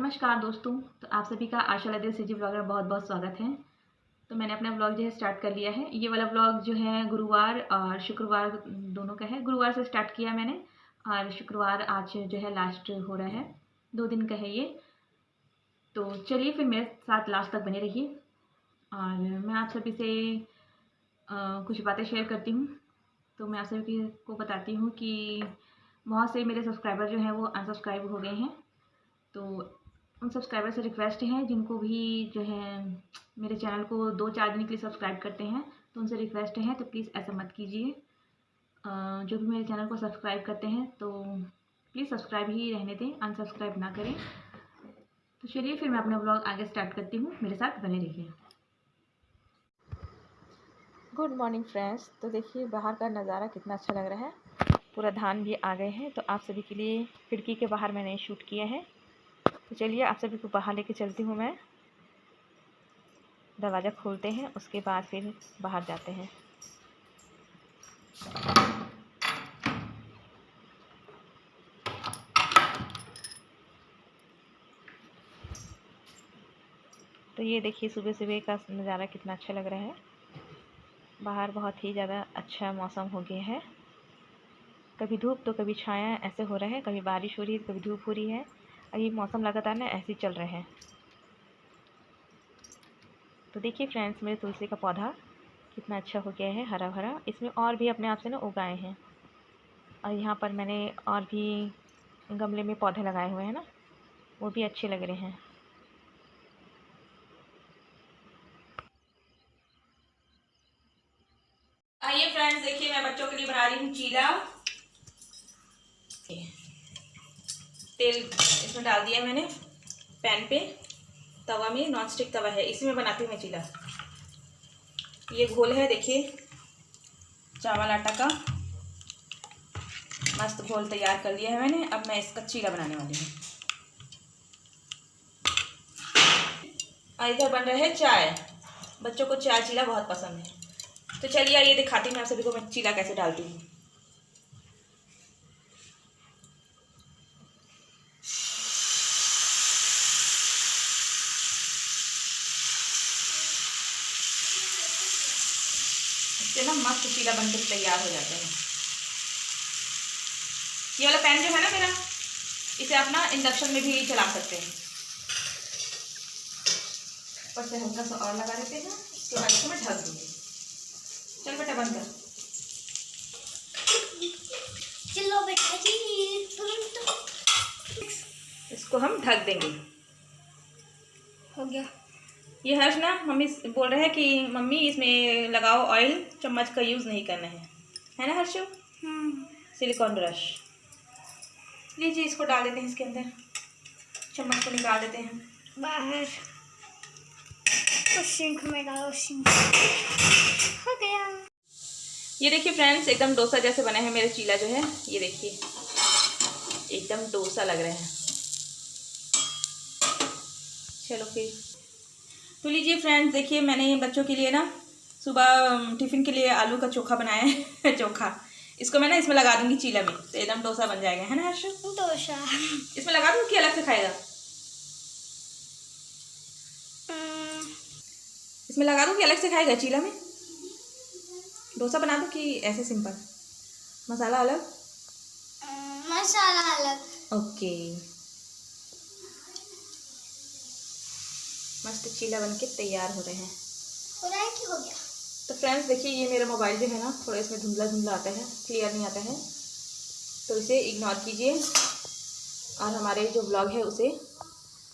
नमस्कार दोस्तों। तो आप सभी का आशा लदे सीजी ब्लॉग में बहुत बहुत स्वागत है। तो मैंने अपना ब्लॉग जो है स्टार्ट कर लिया है। ये वाला ब्लॉग जो है गुरुवार और शुक्रवार दोनों का है। गुरुवार से स्टार्ट किया मैंने और शुक्रवार आज जो है लास्ट हो रहा है, 2 दिन का है ये। तो चलिए फिर मेरे साथ लास्ट तक बने रहिए और मैं आप सभी से कुछ बातें शेयर करती हूँ। तो मैं आप सभी को बताती हूँ कि बहुत से मेरे सब्सक्राइबर जो हैं वो अनसब्सक्राइब हो गए हैं। तो उन सब्सक्राइबर से रिक्वेस्ट है जिनको भी जो है मेरे चैनल को 2-4 दिन के लिए सब्सक्राइब करते हैं, तो उनसे रिक्वेस्ट है तो प्लीज़ ऐसा मत कीजिए। जो भी मेरे चैनल को सब्सक्राइब करते हैं तो प्लीज़ सब्सक्राइब ही रहने दें, अनसब्सक्राइब ना करें। तो चलिए फिर मैं अपना ब्लॉग आगे स्टार्ट करती हूँ, मेरे साथ बने रहिए। Good morning friends. तो देखिए बाहर का नज़ारा कितना अच्छा लग रहा है, पूरा धान भी आ गए हैं। तो आप सभी के लिए खिड़की के बाहर मैंने शूट किया है। तो चलिए आप सभी को बाहर लेके चलती हूँ मैं। दरवाज़ा खोलते हैं, उसके बाद फिर बाहर जाते हैं। तो ये देखिए सुबह सुबह का नज़ारा कितना अच्छा लग रहा है। बाहर बहुत ही ज़्यादा अच्छा मौसम हो गया है। कभी धूप तो कभी छाया ऐसे हो रहा है, कभी बारिश हो रही है, कभी धूप हो रही है। और ये मौसम लगातार ना ऐसे ही चल रहा है। तो देखिए फ्रेंड्स, मेरे तुलसी का पौधा कितना अच्छा हो गया है, हरा भरा। इसमें और भी अपने आप से ना उगाए हैं। और यहाँ पर मैंने और भी गमले में पौधे लगाए हुए हैं ना, वो भी अच्छे लग रहे हैं। आइए फ्रेंड्स, देखिए मैं बच्चों के लिए बना रही हूँ चीला। तेल इसमें डाल दिया मैंने पैन पे, तवा में, नॉन स्टिक तवा है, इसी में बनाती हूँ मैं चीला। ये घोल है देखिए, चावल आटा का मस्त घोल तैयार कर लिया है मैंने। अब मैं इसका चीला बनाने वाली हूँ। और इधर बन रहा है चाय। बच्चों को चाय चीला बहुत पसंद है। तो चलिए आइए दिखाती हूँ मैं आप सभी को मैं चीला कैसे डालती हूँ। इससे ना मस्त चीला बनकर तैयार हो जाता है। ये वाला पैन जो है ना मेरा, इसे आप ना इंडक्शन में भी चला सकते हैं। ऊपर से हल्का सा और लगा देते हैं, उसके बाद इसको मैं ढक दूँगी। चल बेटा बंद कर। चलो बेटा जी, इसको हम ढक देंगे। हो गया। ये हर्ष ना मम्मी बोल रहे हैं कि मम्मी इसमें लगाओ ऑयल, चम्मच का यूज़ नहीं करना है ना हर्षु? सिलिकॉन ब्रश लीजिए, इसको डाल देते हैं इसके अंदर। चम्मच को निकाल देते हैं बाहर। उस सिंक में डालो, सिंक हो गया। ये देखिए फ्रेंड्स, एकदम डोसा जैसे बना है मेरा चीला जो है। ये देखिए एकदम डोसा लग रहा है। चलो फिर तो लीजिए फ्रेंड्स, देखिए मैंने बच्चों के लिए ना सुबह टिफ़िन के लिए आलू का चोखा बनाया है चोखा। इसको मैं ना इसमें लगा दूंगी चीला में, तो एकदम डोसा बन जाएगा, है ना हर्ष? डोसा इसमें लगा दूँ कि अलग से खाएगा? इसमें लगा दूँ कि अलग से खाएगा चीला में? डोसा बना दूँ कि ऐसे सिंपल? मसाला अलग, मसाला अलग। ओके। मस्त चीला बनके तैयार हो रहे हैं। हो रहा है कि हो गया? तो फ्रेंड्स देखिए, ये मेरा मोबाइल जो है ना थोड़ा इसमें धुंधला धुंधला आता है, क्लियर नहीं आता है, तो इसे इग्नोर कीजिए। और हमारे जो ब्लॉग है उसे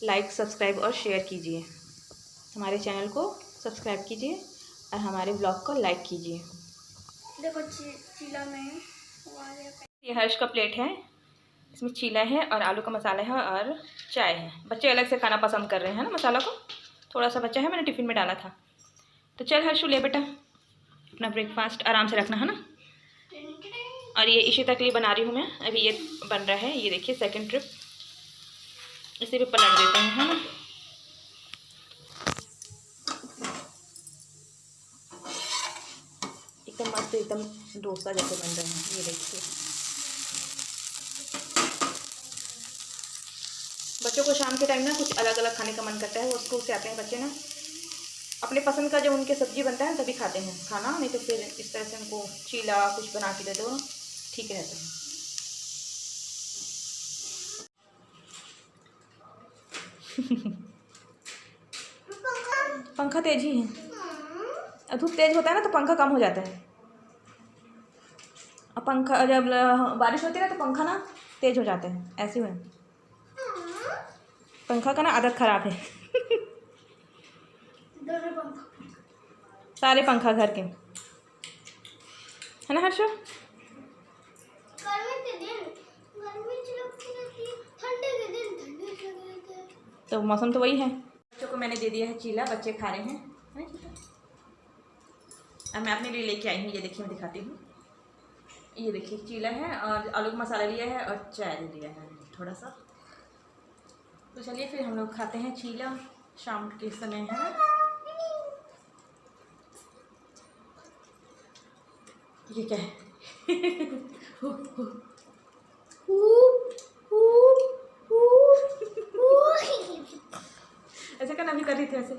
लाइक, सब्सक्राइब और शेयर कीजिए। हमारे चैनल को सब्सक्राइब कीजिए और हमारे ब्लॉग को लाइक कीजिए। देखो चीला में ये हर्ष का प्लेट है, इसमें चीला है और आलू का मसाला है और चाय है। बच्चे अलग से खाना पसंद कर रहे हैं ना मसाला को, थोड़ा सा बच्चा है, मैंने टिफ़िन में डाला था। तो चल हर्षु ले बेटा, अपना ब्रेकफास्ट आराम से रखना है ना। और ये इसी तक लिए बना रही हूँ मैं, अभी ये बन रहा है। ये देखिए सेकंड ट्रिप, इसे भी पलट देते हैं, है ना। एकदम मस्त, एकदम डोसा जैसे बन रहे हैं, ये देखिए। बच्चों को शाम के टाइम ना कुछ अलग अलग खाने का मन करता है। वो स्कूल से आते हैं बच्चे ना, अपने पसंद का जब उनके सब्जी बनता है तभी खाते हैं खाना, नहीं तो फिर इस तरह से उनको चीला कुछ बना के दे दो, ठीक रहता है। पंखा तेज ही है, धूप तेज होता है ना तो पंखा कम हो जाता है। अब पंखा जब बारिश होती है ना तो पंखा ना तेज हो जाते हैं, ऐसे में पंखा का ना आदत खराब है। सारे पंखा घर के है ना हर्षो? तो मौसम तो वही है। बच्चों को मैंने दे दिया है चीला, बच्चे खा रहे हैं। अब मैं अपने लिए लेके आई हूँ, ये देखिए मैं दिखाती हूँ। ये देखिए चीला है और आलू का मसाला लिया है और चाय लिया है थोड़ा सा। तो चलिए फिर हम लोग खाते हैं चीला, शाम के समय है। ये क्या है? ऐसे करना भी कर रही थी ऐसे।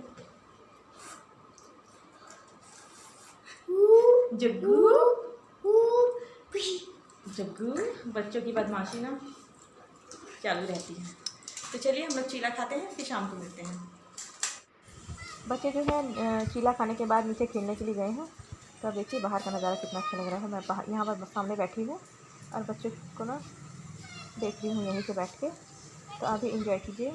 जग्गू जग्गू, बच्चों की बदमाशी ना चालू रहती है। तो चलिए हम लोग चीला खाते हैं, फिर शाम को मिलते हैं। बच्चे जो है चीला खाने के बाद नीचे खेलने के लिए गए हैं। तो अब देखिए बाहर का नज़ारा कितना अच्छा लग रहा है। मैं बाहर यहाँ पर सामने बैठी हूँ और बच्चों को ना देख रही हूँ यहीं से बैठ के। तो आप भी इंजॉय कीजिए।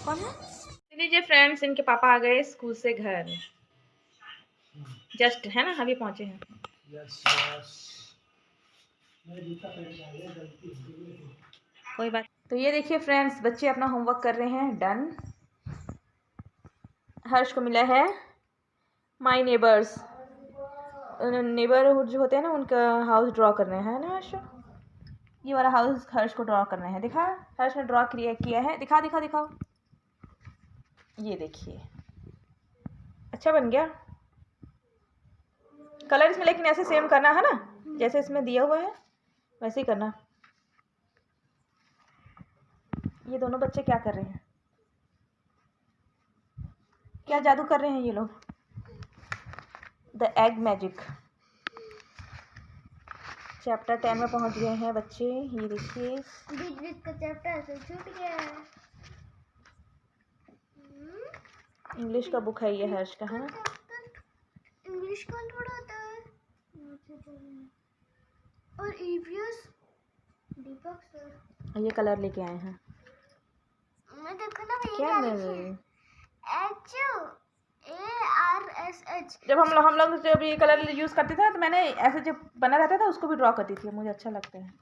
कौन है? लीजिए फ्रेंड्स, इनके पापा आ गए स्कूल से घर, जस्ट है ना, अभी पहुंचे हैं। कोई बात। तो ये देखिए फ्रेंड्स, बच्चे अपना होमवर्क कर रहे हैं, डन। हर्ष को मिला है माय नेबर्स, नेबरहुड जो होते हैं ना उनका हाउस ड्रॉ करना है ना हर्ष? ये वाला हाउस हर्ष को ड्रॉ करना है। दिखा, हर्ष ने ड्रॉ किया है। दिखा दिखा दिखाओ। ये देखिए अच्छा बन गया। कलर इसमें लेकिन ऐसे सेम करना है ना, जैसे इसमें दिया हुआ है वैसे ही करना। ये दोनों बच्चे क्या कर रहे हैं? क्या जादू कर रहे हैं ये लोग? The egg magic. चैप्टर 10 में पहुंच गए हैं बच्चे। ये देखिए बीच का चैप्टर से छूट गया है। इंग्लिश का बुक है ये हर्ष का, है ना? इंग्लिश कौन पढ़ाता है? और ईवीएस दीपक सर। ये कलर लेके आए हैं। मैं देखो ना क्या HARSH। जब हम लोग जब ये कलर यूज़ करते थे ना, तो मैंने ऐसे जब बना रहता था उसको भी ड्रॉ करती थी, मुझे अच्छा लगता है।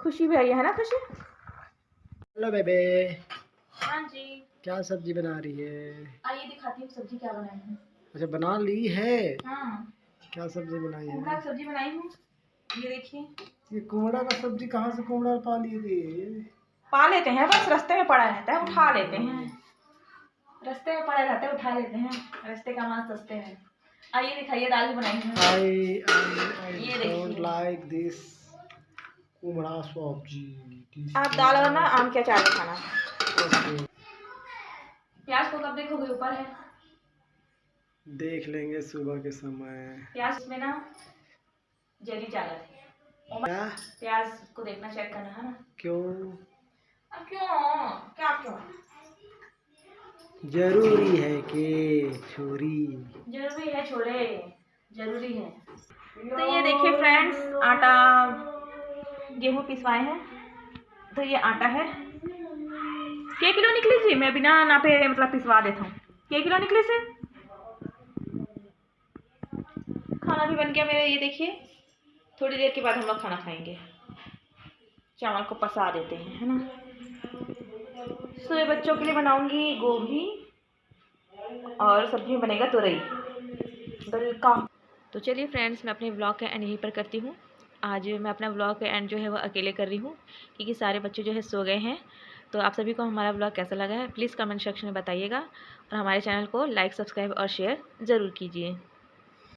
खुशी भी आई है ना? खुशी, हेलो बेबे। हाँ जी। क्या सब्जी बना रही है? आइए दिखाती हूँ सब्जी क्या बनाई है। अच्छा बना ली है? हाँ, क्या सब्जी बनाई है? कुमड़ा सब्जी बनाई हूँ। ये देखिए। ये कुमड़ा का सब्जी कहाँ से कुमड़ा पा लिए थे? पा लेते हैं, बस रास्ते में पड़ा रहता है, उठा लेते हैं। रास्ते में पड़ा रहता है, उठा लेते हैं। रास्ते का मांस सस्ते हैं। आइए दिखाइए, दाल भी बनाई हूँ। I don't like this Kumra सब्जी। आप दाल और ना आम के अचार में खाना। Okay. प्याज को कब देखोगे? ऊपर है, देख लेंगे सुबह के समय। प्याज में ना जली ज्यादा थी। क्या? प्याज को देखना, चेक करना, है ना? क्यों? अब क्यों? क्या क्यों? जरूरी है कि छोरी? जरूरी है छोरे, जरूरी है। तो ये देखिए फ्रेंड्स, आटा गेहूँ पिसवाए हैं। तो ये आटा है। क्या किलो निकली जी? मैं बिना नापे मतलब पिसवा देता हूँ। क्या किलो निकले से? खाना भी बन गया मेरा। ये देखिए, थोड़ी देर के बाद हम लोग खाना खाएंगे। चावल को पसा देते हैं, है ना? सुबह बच्चों के लिए बनाऊंगी गोभी और सब्जी में बनेगा तुरई, दल का। तो चलिए फ्रेंड्स, मैं अपने व्लॉग का एंड यहीं पर करती हूँ। आज मैं अपना व्लॉग का एंड जो है वो अकेले कर रही हूँ, क्योंकि सारे बच्चे जो है सो गए हैं। तो आप सभी को हमारा व्लॉग कैसा लगा है प्लीज़ कमेंट सेक्शन में बताइएगा, और हमारे चैनल को लाइक, सब्सक्राइब और शेयर ज़रूर कीजिए।